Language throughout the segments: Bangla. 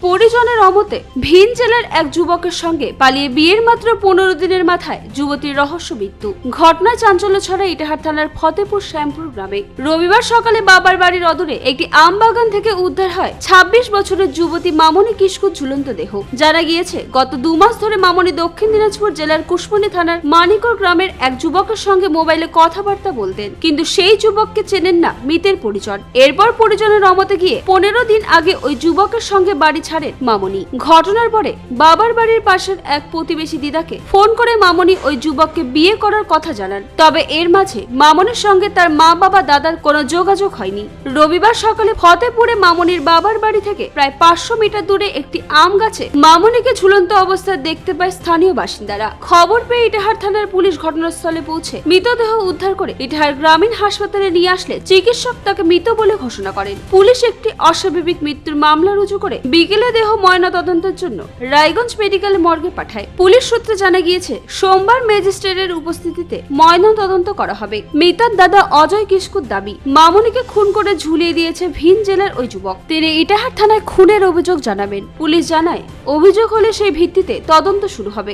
পরিজনের অমতে ভিন জেলার এক যুবকের সঙ্গে পালিয়ে বিয়ের মাত্র 15 দিনের মাথায় যুবতীর রহস্য মৃত্যু। ঘটনায় চাঞ্চল্য ছড়ায় ইটাহার থানার ফতেপুর শ্যামপুর গ্রামে। রবিবার সকালে বাবার বাড়ির অদূরে একটি আম বাগান থেকে উদ্ধার হয় 26 বছরের যুবতী মামনি কিস্কুর ঝুলন্ত দেহ। জানা গিয়েছে গত 2 মাস ধরে মামনি দক্ষিণ দিনাজপুর জেলার কুশমনি থানার মানিকর গ্রামের এক যুবকের সঙ্গে মোবাইলে কথাবার্তা বলতেন, কিন্তু সেই যুবককে চেনেন না মৃতের পরিজন। এরপর পরিজনের অমতে গিয়ে 15 দিন আগে ওই যুবকের সঙ্গে বাড়ি ছাড়েন মামনি। ঘটনার পরে বাবার বাড়ির পাশের এক প্রতিবেশী দিদাকে ফোন করে মামনি ওই যুবককে বিয়ে করার কথা জানান। তবে এর মাঝে মামনির সঙ্গে তার মা বাবা দাদার কোনো যোগাযোগ হয়নি। রবিবার সকালে ফতেপুরে মামনির বাবার বাড়ি থেকে প্রায় 500 মিটার দূরে একটি আম গাছে মামনিকে ঝুলন্ত অবস্থায় দেখতে পায় স্থানীয় বাসিন্দারা। খবর পেয়ে ইটাহার থানার পুলিশ ঘটনাস্থলে পৌঁছে মৃতদেহ উদ্ধার করে ইটাহার গ্রামীণ হাসপাতালে নিয়ে আসলে চিকিৎসক তাকে মৃত বলে ঘোষণা করেন। পুলিশ একটি অস্বাভাবিক মৃত্যুর মামলা রুজু করে বিকেলে দেহ ময়না তদন্তের জন্য রায়গঞ্জ মেডিকেল মর্গে পাঠায়। পুলিশ সূত্রে জানা গিয়েছে সোমবার ম্যাজিস্ট্রেটের উপস্থিতিতে ময়না তদন্ত করা হবে। মৃতার দাদা অজয় কিস্কুর দাবি, মামনিকে খুন করে ঝুলিয়ে দিয়েছে ভিন জেলার ওই যুবক। তিনি ইটাহার থানায় খুনের অভিযোগ জানাবেন। পুলিশ জানায় অভিযোগ হলে সেই ভিত্তিতে তদন্ত শুরু হবে।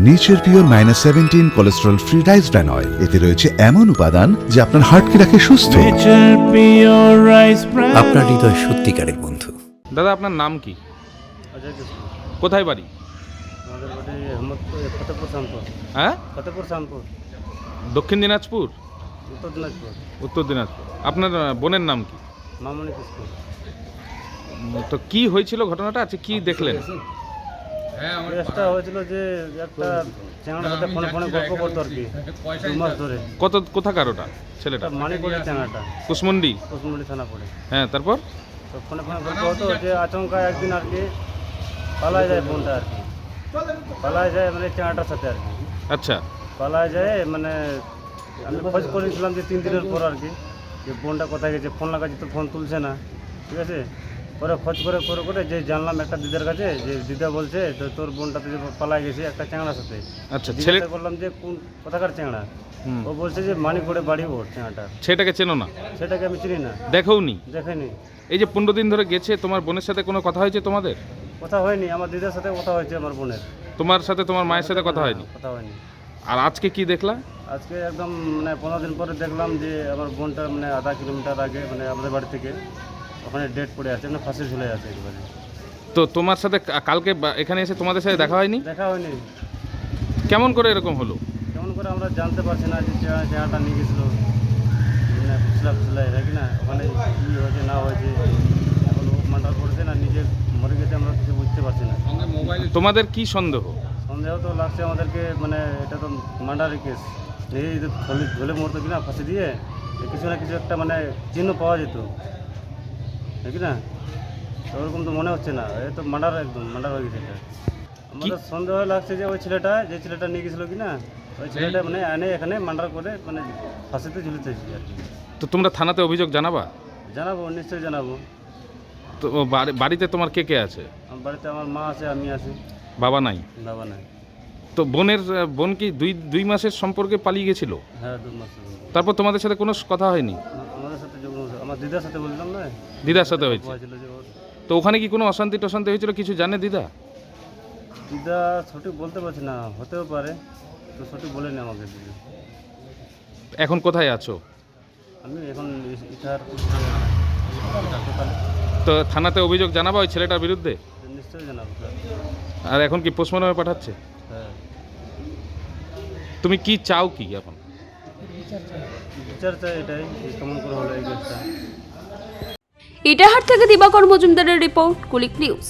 Nature pure -17 cholesterol free rice bran oil, এতে রয়েছে এমন উপাদান যা আপনার হার্টকে রাখে সুস্থ। আপনার হৃদয় সত্যিকারের বন্ধু। দাদা আপনার নাম কি? অজয় কিস্কু। কোথায় বাড়ি? আমাদের বাড়ি ফতেপুর শ্যামপুর। হ্যাঁ, ফতেপুর শ্যামপুর, দক্ষিণ দিনাজপুর, উত্তর দিনাজপুর। উত্তর দিনাজপুর। আপনার বোনের নাম কি? মামনি কিস্কু। তো কি হয়েছিল ঘটনাটা? আছে কি দেখলেন? কেসটা হয়েছিল যে একটা চ্যাংড়ার সাথে ফোনে ফোনে গল্প করতো আর কি 2 মাস ধরে। কোথাকার ওটা ছেলেটা? মানিকপুরের চ্যাংড়াটা, কুশমন্ডি। কুশমন্ডি থানা পড়ে। হ্যাঁ, তারপর? তো ফোনে ফোনে গল্প হতো যে আচমকা একদিন আর কি পালায় যায় বোনটা আর কি। পালায় যায় মানে চ্যাংড়াটার সাথে আর কি। আচ্ছা, পালায় যায় মানে আমি খোঁজ করেছিলাম যে 3 দিনের পর আর কি, যে বোনটা কোথায় গেছে। ফোন লাগাচ্ছি তো ফোন তুলছে না, ঠিক আছে। পরে খোঁজ করে করে করে যে জানলাম একটা দিদার কাছে, যে দিদা বলছে তো তোর বোনটা তো যে পালায় গেছে একটা চ্যাংড়ার সাথে। আচ্ছা। ছেলে বললাম যে কোন কোথাকার চ্যাংড়া? ও বলছে যে মানিকপুরে বাড়ি ওর চ্যাংড়াটা। ছেলেটাকে চেনো না? সেটাকে আমি চিনি না, দেখোওনি? দেখেনি। এই যে 15 দিন ধরে গেছে, তোমার বোনের সাথে কোনো কথা হয়েছে তোমাদের? কথা হয়নি, আমার দিদার সাথে কথা হয়েছে আমার বোনের। তোমার সাথে তোমার মায়ের সাথে কথা হয়নি? কথা হয়নি। আর আজকে কি দেখলা? আজকে একদম মানে 15 দিন পরে দেখলাম যে আমার বোনটা মানে আধা কিলোমিটার আগে মানে আমাদের বাড়ি থেকে ওখানে ডেট পড়ে আছে, মানে ফাঁসি ঝুলে আছে একেবারে। তো তোমার সাথে কালকে এখানে এসে তোমাদের সাথে দেখা হয়নি? দেখা হয়নি। কেমন করে এরকম হলো? কেমন করে আমরা জানতে পারছি না যে চেহারাটা নিয়ে গেছিলো মানে ফুসলা নাকি না, ওখানে কী হয়েছে না হয়েছে, এখন ও মার্ডার করেছে না নিজে মরে গেছে আমরা কিছু বুঝতে পারছি না। তোমাদের কি সন্দেহ? সন্দেহ তো লাগছে আমাদেরকে, মানে এটা তো মার্ডারের কেস, নিজে যদি ঝোলে মরতো কিনা ফাঁসি দিয়ে, কিছু না কিছু একটা মানে চিহ্ন পাওয়া যেত নাকি না। তো ওরকম তো মনে হচ্ছে না, এ তো মার্ডার, একদম মার্ডার হয়ে গেছে। এটা আমাদের সন্দেহ লাগছে যে ওই ছেলেটা নিয়ে গেছিলো কিনা, ওই ছেলেটা মানে এনে এখানে মার্ডার করে মানে ফাঁসিতে ঝুলিতেছি আর কি। তো তোমরা থানাতে অভিযোগ জানাবা? জানাবো, নিশ্চয়ই জানাবো। তো বাড়িতে তোমার কে কে আছে? আমার বাড়িতে আমার মা আছে, আমি আছি। বাবা নাই? বাবা নাই। তো বোন কি দুই মাসের সম্পর্কে পালিয়ে গেছিল? হ্যাঁ, 2 মাস। তারপর তোমাদের সাথে কোনো কথা হয়নি? আমাদের সাথে যখন আমার দিদার সাথে বললাম না, দিদার সাথে হয়েছে। হয়েছিল যে ওর তো ওখানে কি কোনো অশান্তি টশান্তি হয়েছিল, কিছু জানে দিদা? দিদা সঠিক বলতে পারছি না, হতেও পারে, তো সঠিক বলেনি আমাকে দিদি। এখন কোথায় আছো? আমি এখন ইটার তো থানাতে অভিযোগ জানাবা ওই ছেলেটার বিরুদ্ধে? নিশ্চয়ই জানাবো। আর এখন কি পোস্টমর্টমে পাঠাচ্ছে? হ্যাঁ। তুমি কি চাও কি এখন? বিচার চাই এটাই, কেমন করে হলো এই কেসটা। ইটাহার থেকে দিবাকর মজুমদারের রিপোর্ট, কুলিক নিউজ।